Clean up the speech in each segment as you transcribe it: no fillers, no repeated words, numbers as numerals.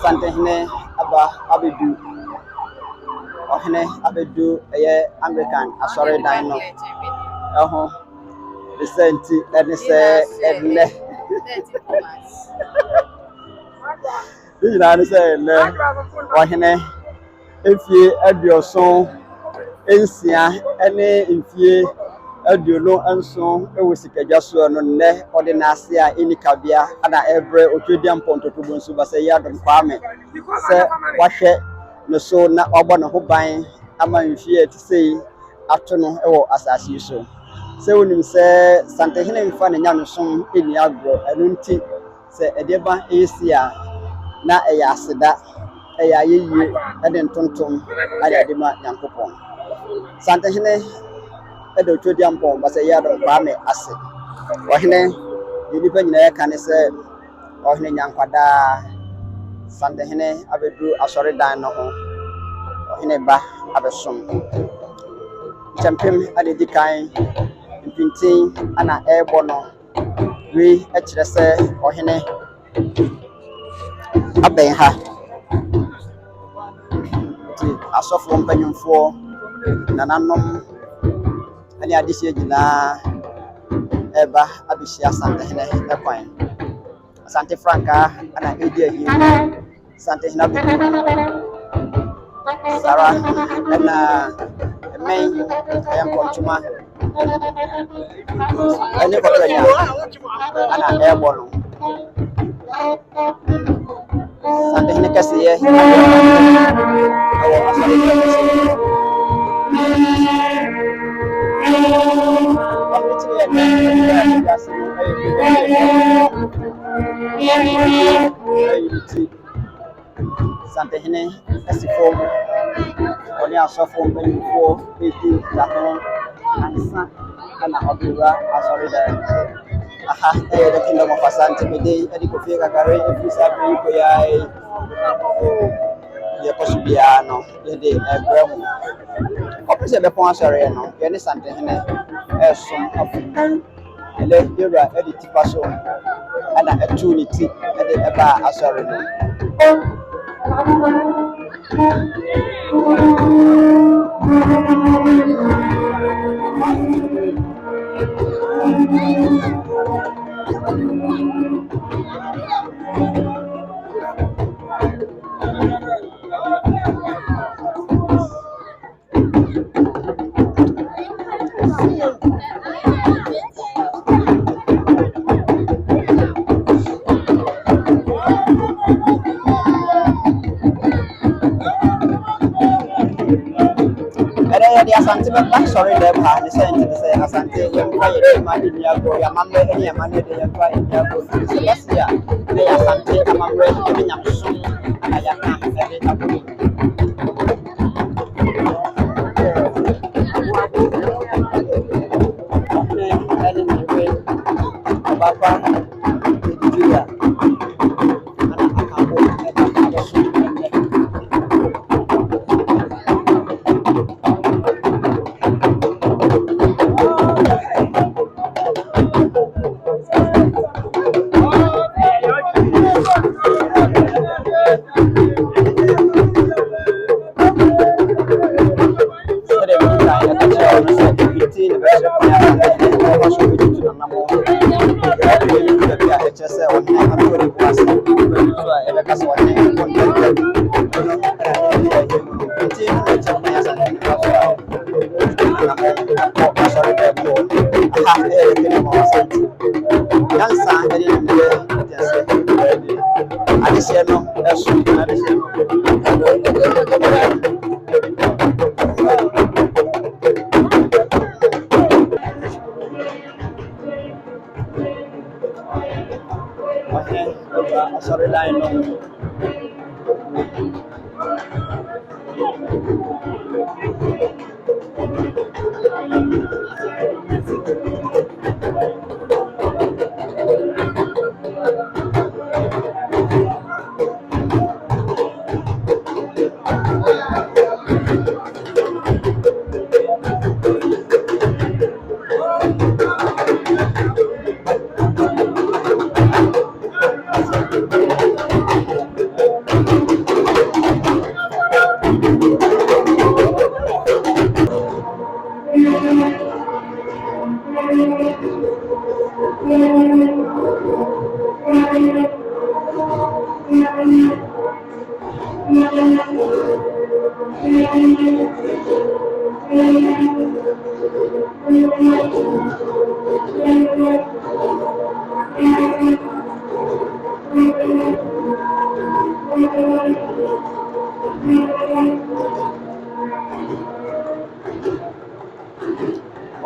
Santehene aba abedu ohene abedu American asori dan no eho resenti ene se ene Ina se ene ohene efie adioson ensia ene mfie aduonu anso ewosikagya so no ne ode na ase a enikabia ana ebre otwediam pontotobo nso basa yadom kwame se wahwe no so na ogbo no ho ban ama mfie tisei ato no ewo asase so se wonim se Santehene mfa ne nyame som eni agro enu nti se edeba esia na eya aseda eya yeye ede ntontom ade adema nyankopon Santehene edo twediam pon basa yadom kwame ase ohene yenipa nyina yaka ne se ohene nyankwada Santehene abedu asori dan no ho ohene ba abesom champem ade dikan mpintin ana ebo no we ekire se ohene aben ha ti asofo mpanyimfo nananom ani adihye gina eba abishia Santehene ekwan Asante Franka ana edi ahi Santehene abedu Sara ana men ayam kontuma ene kotonya ana ebo no Santehene kasiye awo asali Santehene asifo oni asofo mpanyimfo eti daho ansa ana obira asori da aha the kingdom of Asante Mede edi kofi kakare efisa bi ko yai ye posubia no ye de ebremu opese be pon asori no ye ni Santehene esom afu ele dera edi tipaso ana etu ni ti edi eba asori no Asante be sorry dem ha ni say Asante yem kwa ye ma ni ago ya mambe eni ya mane de yem kwa eni ago so yasia de Asante amamre ni nyamsum ana ya ka ede ago Baba Nigeria ana akabo sorry line no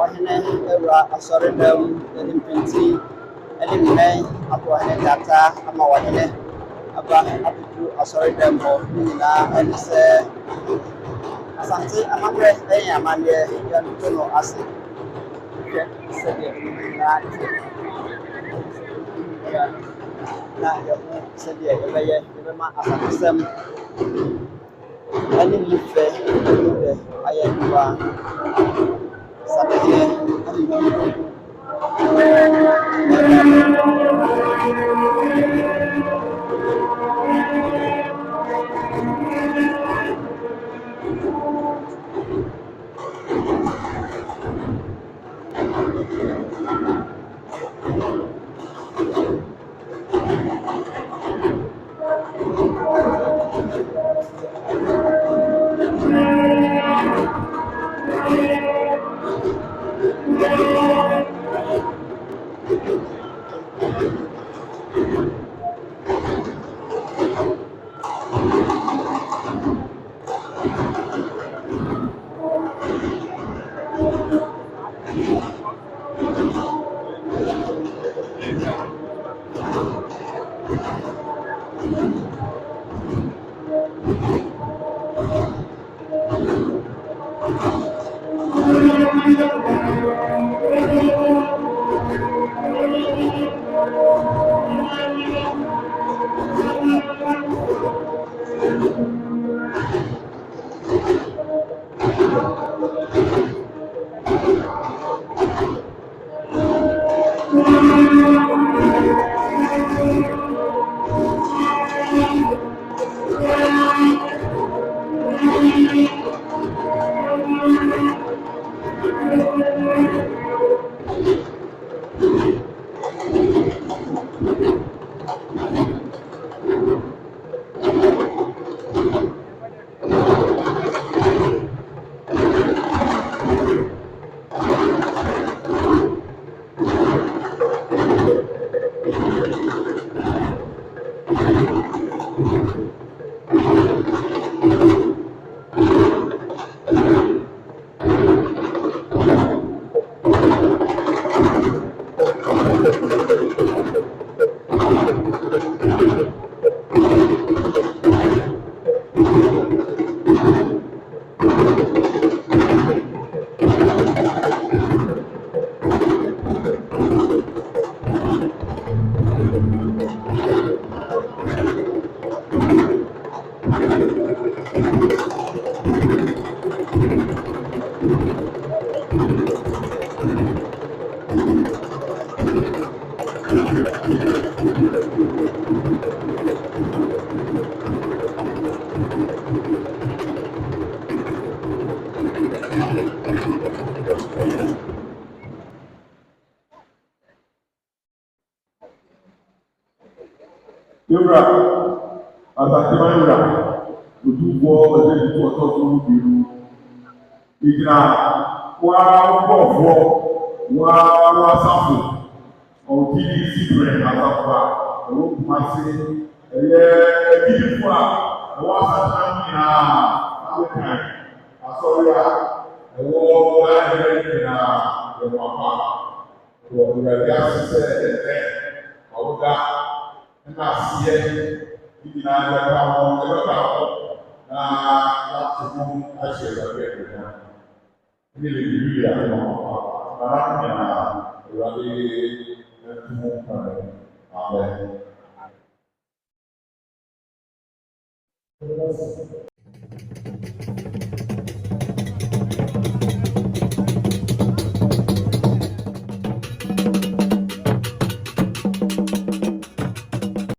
ɔhene awura asɔredam ɛne mpinti ɛne mmɛn abɔ ɔhene gyata ama ɔhene aba abɛdu asɔredam hɔ ne nyinaa ɛne sɛ asante amammerɛ ɛyɛ amanneɛ yɛnto no ase hwɛ sɛdeɛ ne nyinaa te na yɛho sɛdeɛ yɛbɛma asantesɛm ɛne mu fɛ ɛmu dɛ ayɛ nnipa Sabahine Yura, Asantema Yura, Oduboɔ Ɛdɛnifoɔ Tɔso Biru, Ìgyina w'asafo, ɔtí Sibrɛ asafo a ɛwɔ Kumasi, ɛyɛ Ɛdinifoɔ a ɛwɔ asatena nyinaa abɛka asɔre a ɛwɔ ayɛyɛ nyinaa ɛwɔ apa wɔ Awurade ase sɛ ɛnɛ ɔwɔda. Na aseɛ nyinaa bɛka ho na láti mú ahyɛ Awurade ɛdɛm ne lɛbibi a ɛwɔ nana nyinaa Awurade ɛtu mu kwan amen.